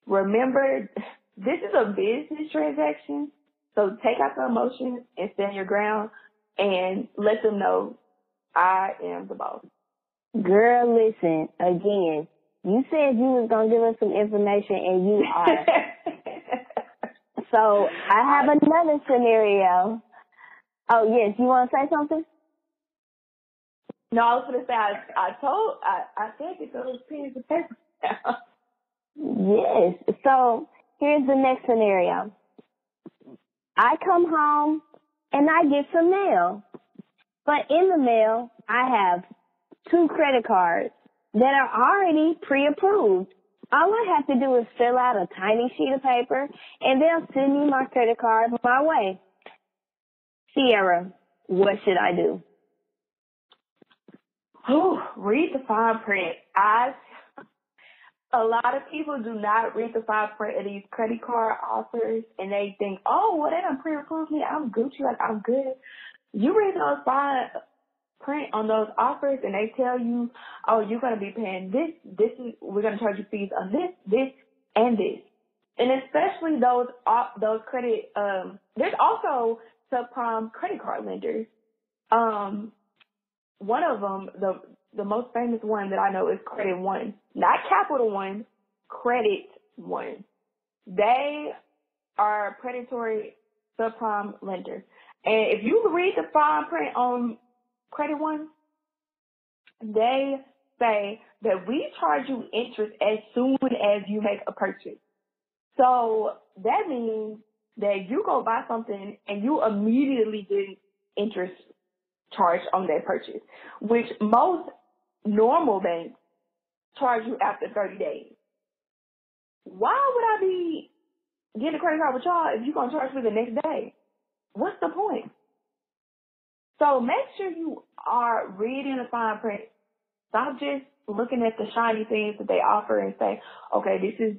Remember, this is a business transaction, so take out the emotions and stand your ground and let them know I am the boss. Girl, listen, again, you said you was going to give us some information, and you are. So I have another scenario. Oh, yes, you want to say something? No, I was going to say, I said it, those pens and paper now. Yes. So here's the next scenario. I come home and I get some mail. But in the mail, I have 2 credit cards that are already pre-approved. All I have to do is fill out a tiny sheet of paper, and they'll send me my credit card my way. Sierra, what should I do? Read the fine print. A lot of people do not read the fine print of these credit card offers, and they think, oh, well, they done pre-approved me. I'm Gucci, like I'm good. You read those fine print on those offers, and they tell you, oh, you're going to be paying this is, we're going to charge you fees on this, and this. And especially those credit, there's also subprime credit card lenders. One of them, the most famous one that I know is Credit One, not Capital One, Credit One. They are predatory subprime lenders. And if you read the fine print on Credit One, they say that we charge you interest as soon as you make a purchase. So that means that you go buy something and you immediately get interest charged on that purchase, which most normal banks charge you after 30 days. Why would I be getting a credit card with y'all if you're going to charge me the next day? What's the point? So make sure you are reading the fine print. Stop just looking at the shiny things that they offer and say, okay, this is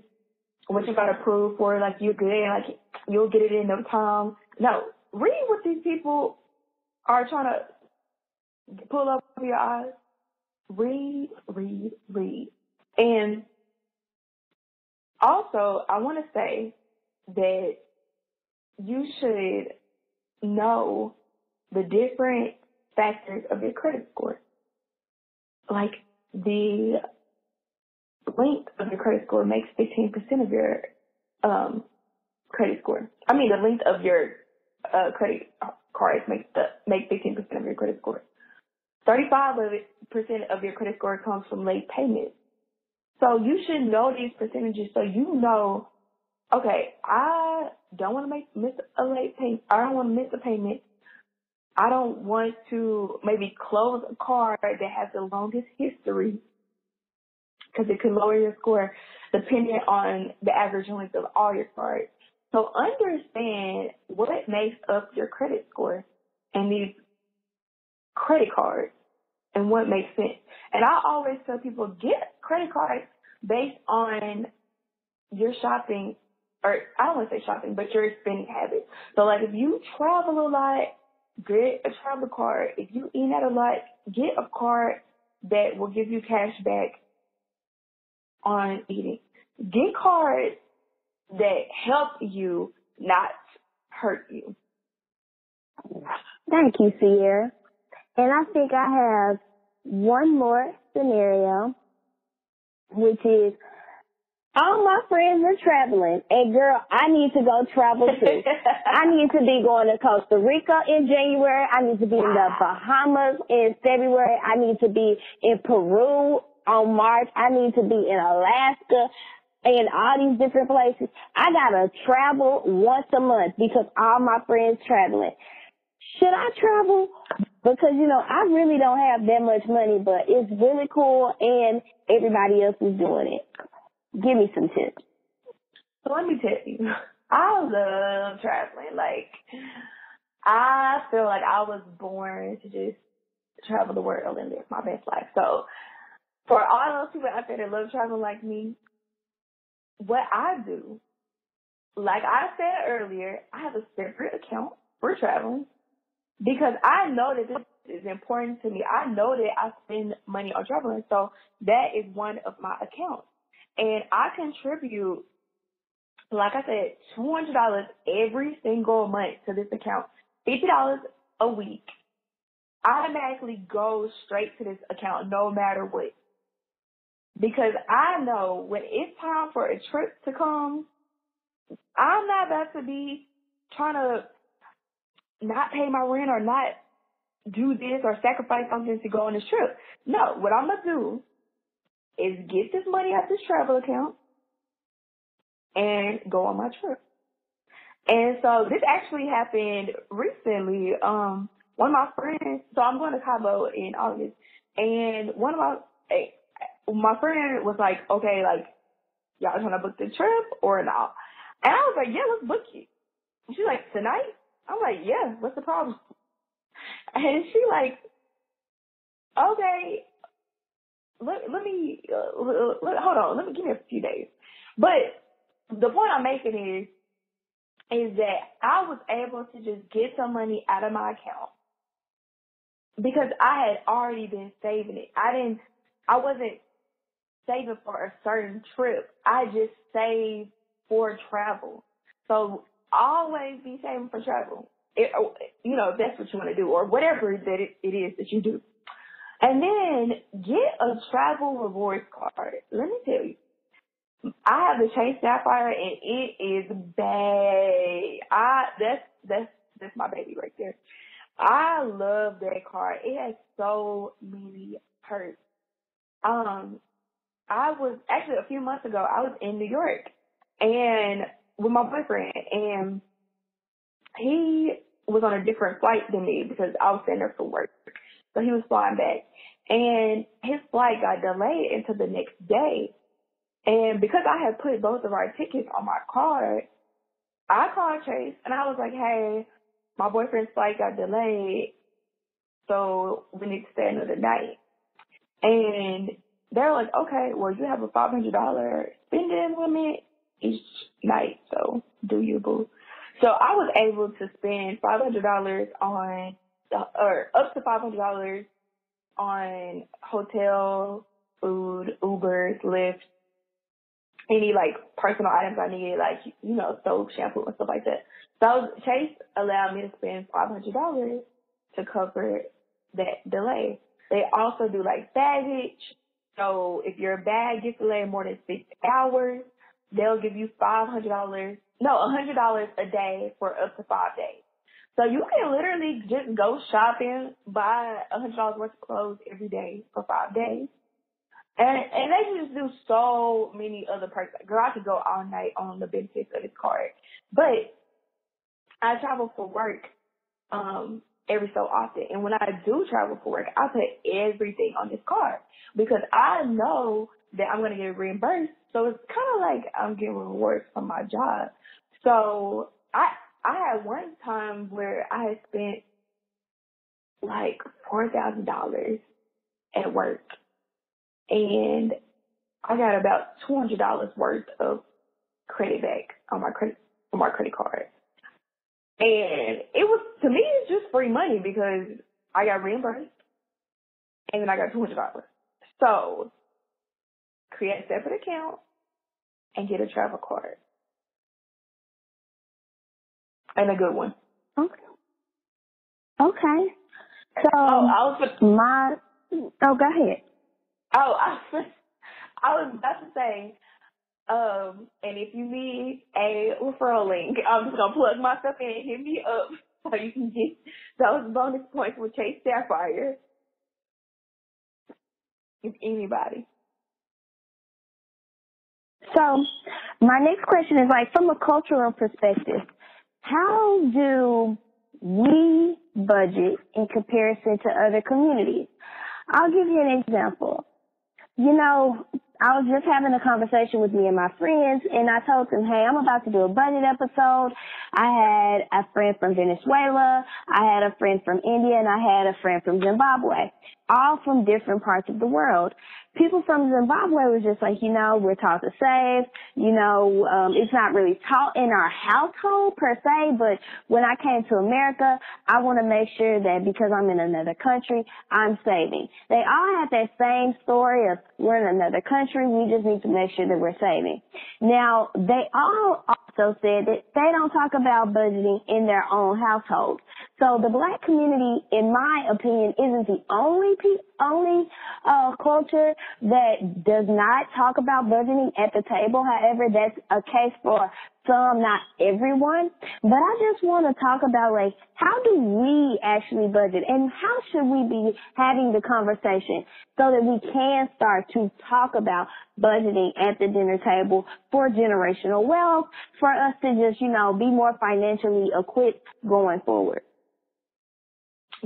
what you got to prove for, like you're good, like you'll get it in no time. No, read what these people are trying to pull up your eyes. Read. And also, I want to say that you should know the different factors of your credit score. Like the length of your credit score makes 15% of your credit score. I mean, the length of your credit cards make 15% of your credit score. 35% of your credit score comes from late payments. So you should know these percentages so you know, okay, I don't want to miss a late payment. I don't want to miss a payment. I don't want to maybe close a card that has the longest history because it could lower your score depending on the average length of all your cards. So understand what makes up your credit score and these credit cards and what makes sense. And I always tell people, get credit cards based on your shopping, or I don't want to say shopping, but your spending habits. So like if you travel a lot, get a travel card. If you eat out a lot, get a card that will give you cash back on eating. Get cards that help you, not hurt you. Thank you, Sierra. And I think I have one more scenario, which is all my friends are traveling, and girl, I need to go travel too. I need to be going to Costa Rica in January. I need to be in the Bahamas in February. I need to be in Peru on March. I need to be in Alaska and all these different places. I gotta travel once a month because all my friends traveling. Should I travel? Because, I really don't have that much money, but it's really cool and everybody else is doing it. Give me some tips. So let me tell you, I love traveling. Like, I feel like I was born to just travel the world and live my best life. So for all those people out there that love traveling like me, what I do, like I said earlier, I have a separate account for traveling because I know that this is important to me. I know that I spend money on traveling, so that is one of my accounts. And I contribute, like I said, $200 every single month to this account, $50 a week. Automatically goes straight to this account no matter what. Because I know when it's time for a trip to come, I'm not about to be trying to not pay my rent or not do this or sacrifice something to go on this trip. No, what I'm going to do is get this money out this travel account and go on my trip. And so this actually happened recently. One of my friends, so I'm going to Cabo in August, and my friend was like, okay, like, y'all trying to book the trip or not? And I was like, yeah, let's book it. And she's like, tonight? I'm like, yeah, what's the problem? And she like, okay, let me, hold on, give me a few days. But the point I'm making is that I was able to just get some money out of my account because I had already been saving it. I wasn't saving for a certain trip. I just saved for travel. So always be saving for travel. If that's what you want to do or whatever that it is that you do. And then get a travel rewards card. Let me tell you, I have the Chase Sapphire and it is bad. That's my baby right there. I love that card. It has so many perks. I was actually a few months ago, I was in New York and with my boyfriend, and he was on a different flight than me because I was sitting there for work. So he was flying back, and his flight got delayed until the next day. And because I had put both of our tickets on my card, I called Chase and I was like, hey, my boyfriend's flight got delayed, so we need to stay another night. And they're like, okay, well, you have a $500 spending limit each night, so do you, boo? So I was able to spend $500 on, or up to $500 on hotel, food, Ubers, Lyft, any like personal items I needed, like, soap, shampoo, and stuff like that. So Chase allowed me to spend $500 to cover that delay. They also do like baggage. So if your bag gets delayed more than 6 hours, they'll give you $100 a day for up to 5 days. So you can literally just go shopping, buy $100 worth of clothes every day for 5 days. And they just do so many other perks. Girl, I could go all night on the benefits of this card. But I travel for work every so often. And when I do travel for work, I put everything on this card because I know that I'm going to get reimbursed. So it's kind of like I'm getting rewards from my job. So I had one time where I had spent like $4,000 at work. And I got about $200 worth of credit back on my credit card. And it was, to me, it's just free money because I got reimbursed and then I got $200. So create a separate account and get a travel card. And a good one. Okay. So go ahead. Oh, I was about to say, and if you need a referral link, I'm just gonna plug myself in and hit me up so you can get those bonus points with Chase Sapphire. If anybody. So my next question is like from a cultural perspective, how do we budget in comparison to other communities? I'll give you an example. You know, I was just having a conversation with me and my friends, and I told them, hey, I'm about to do a budget episode. I had a friend from Venezuela, I had a friend from India, and I had a friend from Zimbabwe, all from different parts of the world. People from Zimbabwe was just like, we're taught to save. It's not really taught in our household per se, but when I came to America, I want to make sure that because I'm in another country, I'm saving. They all had that same story of we're in another country, we just need to make sure that we're saving. Now, they all also said that they don't talk about budgeting in their own household. So the Black community, in my opinion, isn't the only culture that does not talk about budgeting at the table. However, that's a case for some, not everyone. But I just want to talk about, like, how do we actually budget and how should we be having the conversation so that we can start to talk about budgeting at the dinner table for generational wealth, for us to just, be more financially equipped going forward.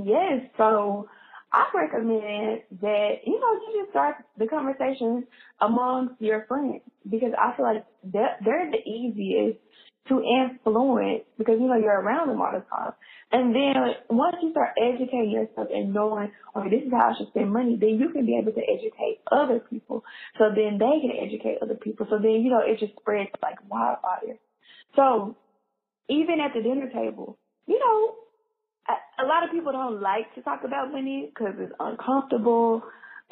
Yes, so I recommend that, you just start the conversations amongst your friends because I feel like they're the easiest to influence because, you're around them all the time. And then once you start educating yourself and knowing, okay, this is how I should spend money, then you can be able to educate other people. So then they can educate other people. So then, it just spreads like wildfire. So even at the dinner table, a lot of people don't like to talk about money because it's uncomfortable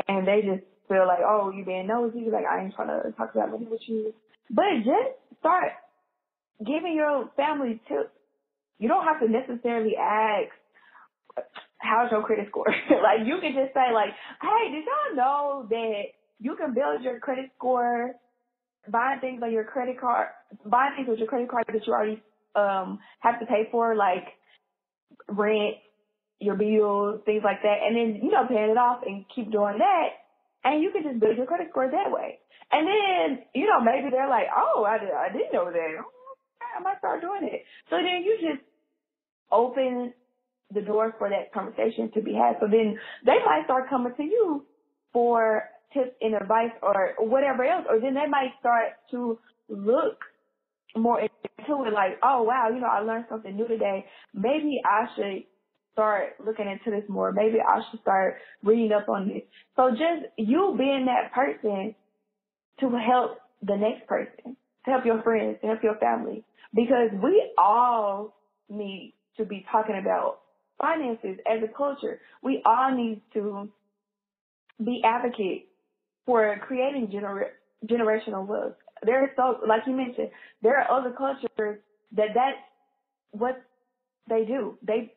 and they just feel like, oh, you being nosy. Like, I ain't trying to talk about money with you. But just start giving your family tips. You don't have to necessarily ask, how's your credit score? Like, you can just say, like, hey, did y'all know that you can build your credit score buying things on your credit card, buying things with your credit card that you already have to pay for, like rent, your bills, things like that, and then, paying it off and keep doing that, and you can just build your credit score that way. And then, maybe they're like, oh, I didn't know that. I might start doing it. So then you just open the door for that conversation to be had. So then they might start coming to you for tips and advice or whatever else, or then they might start to look more into it, like, oh, wow, I learned something new today. Maybe I should start looking into this more. Maybe I should start reading up on this. So just you being that person to help the next person, to help your friends, to help your family, because we all need to be talking about finances as a culture. We all need to be advocates for creating generational wealth. There is so, like you mentioned, there are other cultures that's what they do. They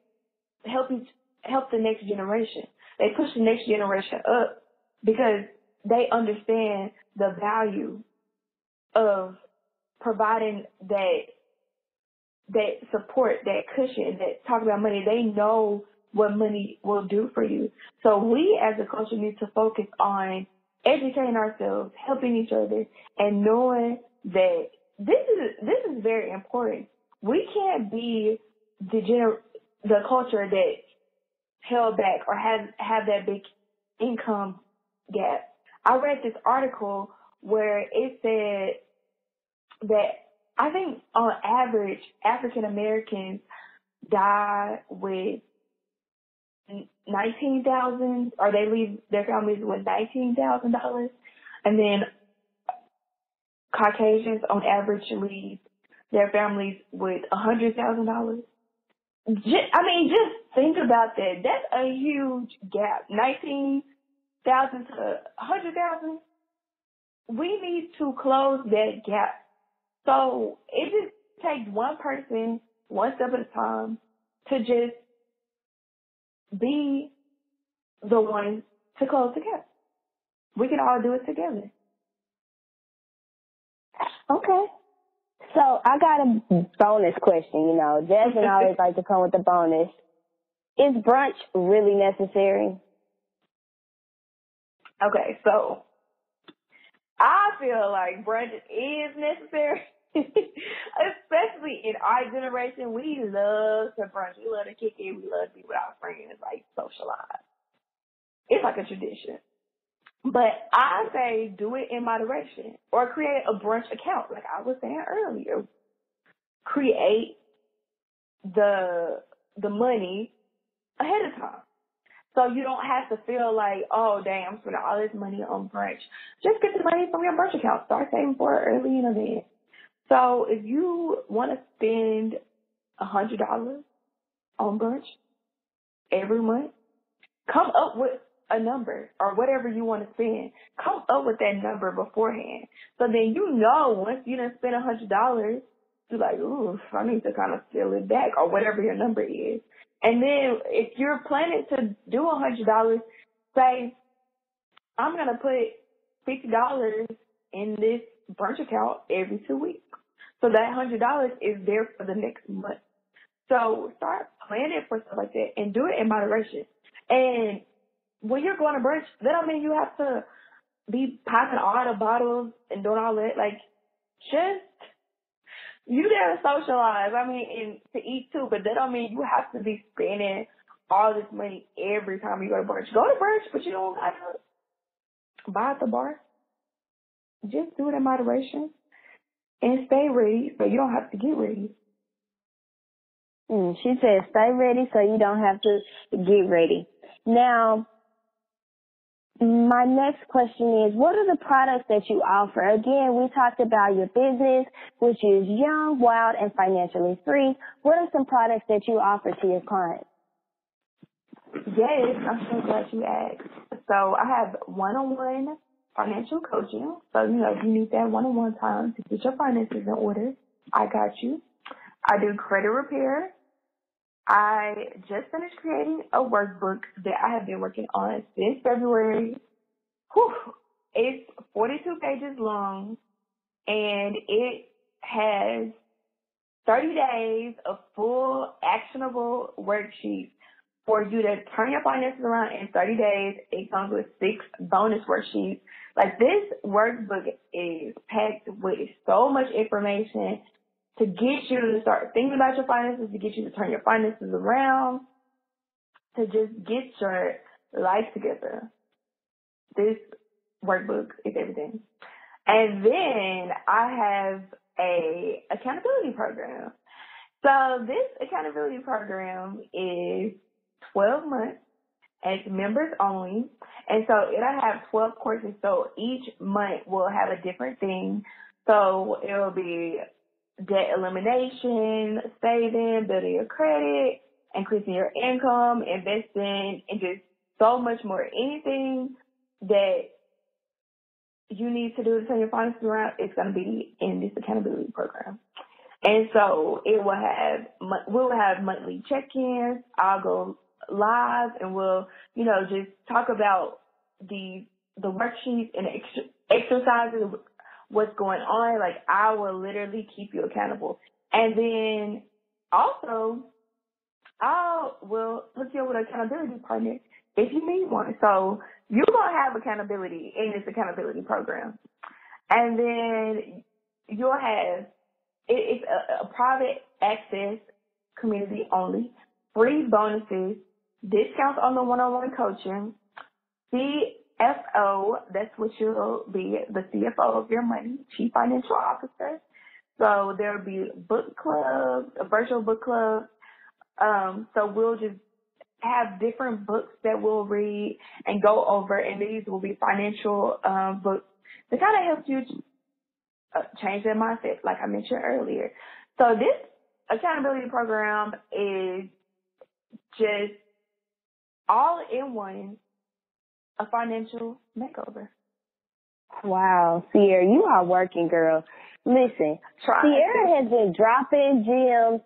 help the next generation. They push the next generation up because they understand the value of providing that support, that cushion, that talk about money. They know what money will do for you. So we as a culture need to focus on educating ourselves, helping each other, and knowing that this is very important. We can't be the culture that held back or have that big income gap. I read this article where it said that I think on average African Americans die with 19,000, or they leave their families with $19,000, and then Caucasians on average leave their families with $100,000. Just think about that. That's a huge gap. 19,000 to 100,000. We need to close that gap. So it just takes one person, one step at a time, to just be the one to close the gap. we can all do it together. Okay. So I got a bonus question. You know, Jasmine always like to come with a bonus. Is brunch really necessary? Okay, so I feel like brunch is necessary, especially in our generation. We love to brunch. We love to kick it. We love to be with our friends, like socialize. It's like a tradition. But I say do it in moderation or create a brunch account, like I was saying earlier. Create the money ahead of time. So you don't have to feel like, oh, dang, I'm spending all this money on brunch. Just get the money from your brunch account. Start saving for it early in advance. So if you want to spend $100 on brunch every month, come up with a number or whatever you want to spend. Come up with that number beforehand. So then you know once you done spend $100, you're like, ooh, I need to kind of steal it back or whatever your number is. And then if you're planning to do $100, say, I'm going to put $50 in this brunch account every 2 weeks. So that $100 is there for the next month. So start planning for stuff like that and do it in moderation. And when you're going to brunch, that don't mean you have to be popping all the bottles and doing all that. Like, just, you gotta socialize. I mean, and to eat too, but that don't mean you have to be spending all this money every time you go to brunch. Go to brunch, but you don't have to buy at the bar. Just do it in moderation and stay ready so you don't have to get ready. She said stay ready so you don't have to get ready. Now, my next question is, what are the products that you offer? Again, we talked about your business, which is young, wild, and financially free. What are some products that you offer to your clients? Yes, I'm so glad you asked. So I have one-on-one financial coaching. So, you know, if you need that one-on-one time to get your finances in order, I got you. I do credit repair. I just finished creating a workbook that I have been working on since February. Whew. It's 42 pages long, and it has 30 days of full actionable worksheets for you to turn your finances around in 30 days. It comes with 6 bonus worksheets. Like, this workbook is packed with so much information to get you to start thinking about your finances, to get you to turn your finances around, to just get your life together. This workbook is everything. And then I have a accountability program. So this accountability program is 12 months. It's members only. And so it'll have 12 courses. So each month will have a different thing. So it'll be debt elimination, saving, building your credit, increasing your income, investing, and just so much more. Anything that you need to do to turn your finances around, it's going to be in this accountability program. And so we'll have monthly check-ins. I'll go live and we'll, you know, just talk about the worksheets and exercises, what's going on. Like, I will literally keep you accountable. And then also, I will hook you up with an accountability partner if you need one. So you're going to have accountability in this accountability program. And then you'll have, it's a private access community only, free bonuses, discounts on the one-on-one coaching, CFO, that's what you'll be, the CFO of your money, Chief Financial Officer. So there'll be book clubs, a virtual book club. So we'll just have different books that we'll read and go over, and these will be financial books to kind of help you change their mindset, like I mentioned earlier. So this accountability program is just all in one, a financial makeover. Wow, Sierra, you are working, girl. Listen, Sierra has been dropping gems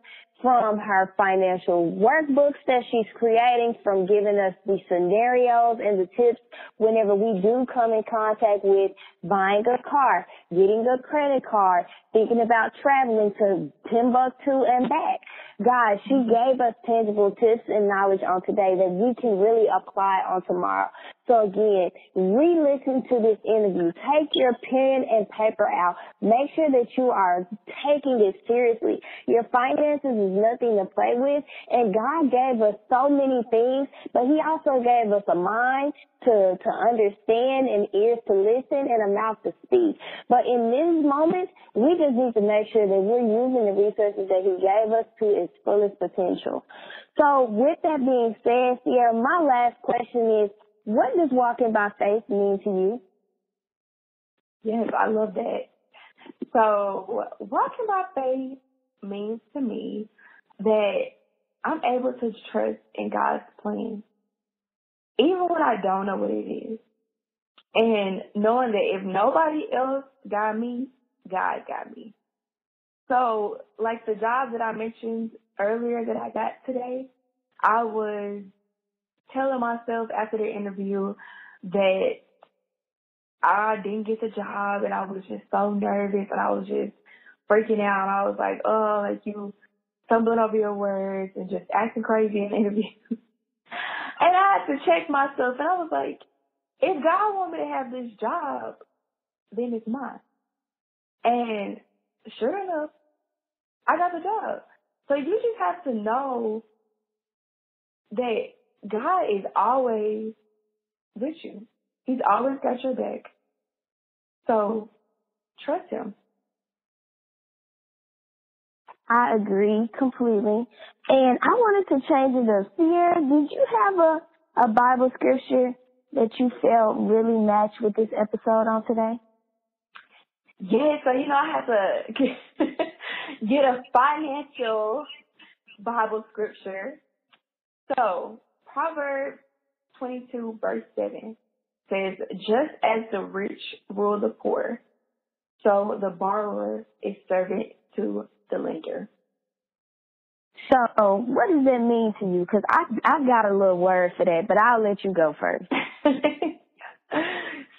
from her financial workbooks that she's creating, from giving us the scenarios and the tips whenever we do come in contact with buying a car, getting a credit card, thinking about traveling to Timbuktu and back. Guys, she gave us tangible tips and knowledge on today that we can really apply on tomorrow. So again, re-listen to this interview. Take your pen and paper out. Make sure that you are taking it seriously. Your finances is nothing to play with, and God gave us so many things, but he also gave us a mind to understand and ears to listen and a mouth to speak. But in this moment, we just need to make sure that we're using the resources that he gave us to its fullest potential. So with that being said, Sierra, my last question is, what does walking by faith mean to you? Yes, I love that. So walking by faith means to me that I'm able to trust in God's plan, even when I don't know what it is. And knowing that if nobody else got me, God got me. So like the job that I mentioned earlier that I got today, I was telling myself after the interview that I didn't get the job, and I was just so nervous, and I was just freaking out. I was like, oh, like you stumbling over your words and just acting crazy in the interview. And I had to check myself, and I was like, if God want me to have this job, then it's mine. And sure enough, I got the job. So you just have to know that God is always with you. He's always got your back. So trust him. I agree completely. And I wanted to change it up. Sierra, did you have a Bible scripture that you felt really matched with this episode on today? Yeah, so I have to get a financial Bible scripture. So Proverbs 22 verse 7 says, just as the rich rule the poor, so the borrower is servant to the lender. So what does that mean to you? Because I've got a little word for that, but I'll let you go first.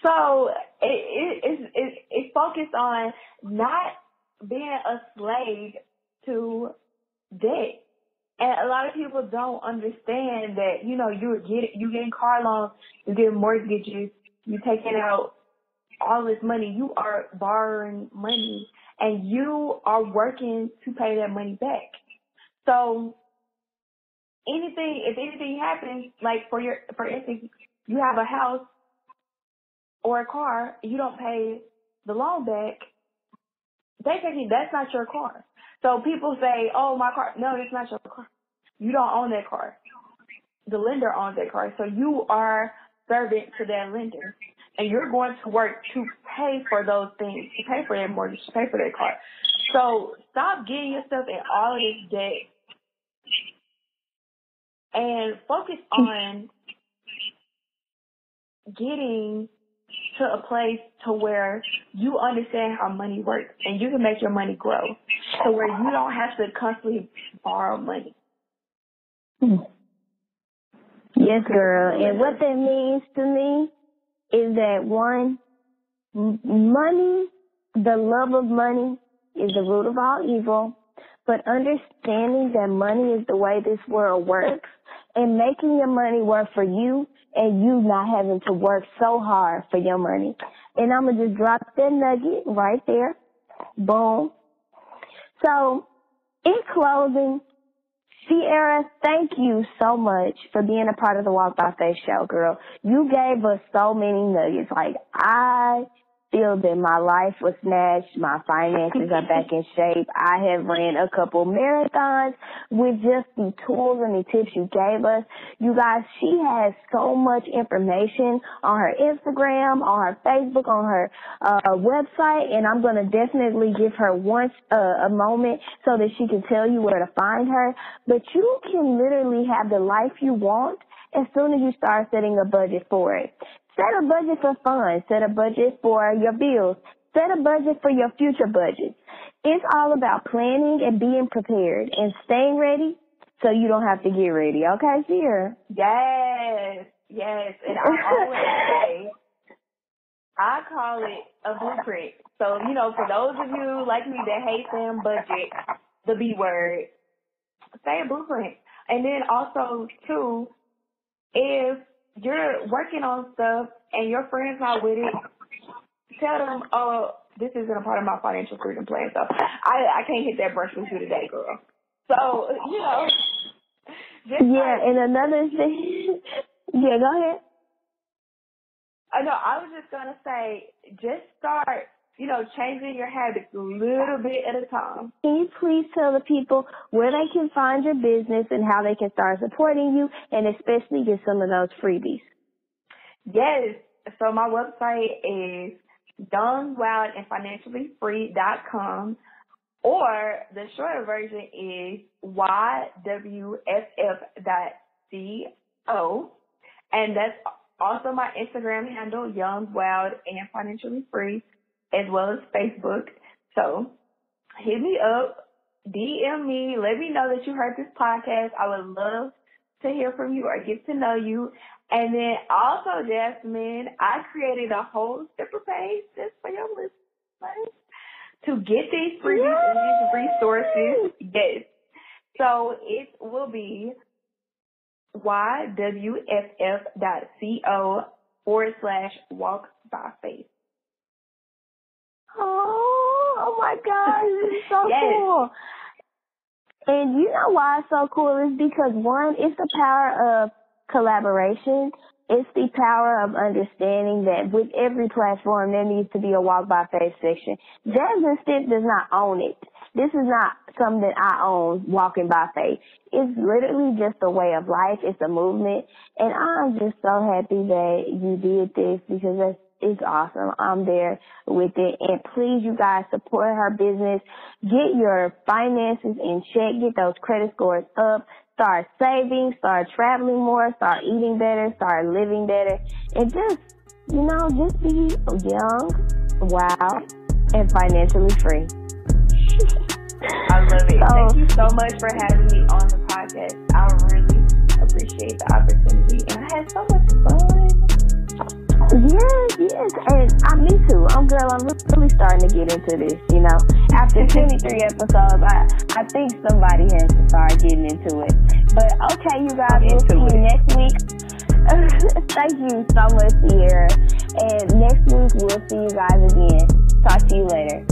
So it's focused on not being a slave to debt. And a lot of people don't understand that, you getting car loans, you getting mortgages, you taking out all this money, you are borrowing money, and you are working to pay that money back. So if anything happens, like for instance, you have a house or a car, you don't pay the loan back, technically that's not your car. So people say, oh, my car. No, it's not your car. You don't own that car. The lender owns that car. So you are servant to that lender. And you're going to work to pay for those things, to pay for that mortgage, to pay for that car. So stop getting yourself in all of this debt and focus on getting to a place to where you understand how money works and you can make your money grow, to where you don't have to constantly borrow money. Yes, girl. And what that means to me is that, one, money, the love of money is the root of all evil, but understanding that money is the way this world works and making your money work for you and you not having to work so hard for your money. And I'm going to just drop that nugget right there. Boom. So, in closing, Sierra, thank you so much for being a part of the Walk by Faith show, girl. You gave us so many nuggets. Like, I feel that my life was snatched. My finances are back in shape. I have ran a couple marathons with just the tools and the tips you gave us. You guys, she has so much information on her Instagram, on her Facebook, on her website, and I'm going to definitely give her a moment so that she can tell you where to find her. But you can literally have the life you want as soon as you start setting a budget for it. Set a budget for fun. Set a budget for your bills. Set a budget for your future budget. It's all about planning and being prepared and staying ready so you don't have to get ready. Okay, Sierra? Yes. And I always say, I call it a blueprint. So, for those of you like me that hate them budget, the B word, say a blueprint. And then also, too, if you're working on stuff and your friend's not with it, tell them, oh, this isn't a part of my financial freedom plan, so I can't hit that brush with you today, girl. So, and another thing, yeah, go ahead. No, I was just going to say, just start, changing your habits a little bit at a time. Can you please tell the people where they can find your business and how they can start supporting you, and especially get some of those freebies? Yes. So my website is youngwildandfinanciallyfree.com, or the shorter version is ywff.co, and that's also my Instagram handle, Young, Wild, and Financially Free, as well as Facebook. So hit me up, DM me, let me know that you heard this podcast. I would love to hear from you or get to know you. And then also, Jasmine, I created a whole separate page just for your listeners to get these freebies and these resources. Yes. So it will be ywff.co/walk-by-faith. Oh my gosh, this is so cool. And you know why it's so cool is because, one, it's the power of collaboration. It's the power of understanding that with every platform, there needs to be a walk-by-faith section. Jasmine Stiff does not own it. This is not something that I own, walking by faith. It's literally just a way of life. It's a movement. And I'm just so happy that you did this because it's awesome. I'm there with it. And please, you guys, support her business. Get your finances in check. Get those credit scores up. Start saving. Start traveling more. Start eating better. Start living better. And just be young, wild, and financially free. I love it. Thank you so much for having me on the podcast. I really appreciate the opportunity, and I had so much fun. Yes, and me too. I'm really starting to get into this, After 23 episodes, I think somebody has to start getting into it. But okay, you guys, we'll see you next week. Thank you so much, Sierra. And next week, we'll see you guys again. Talk to you later.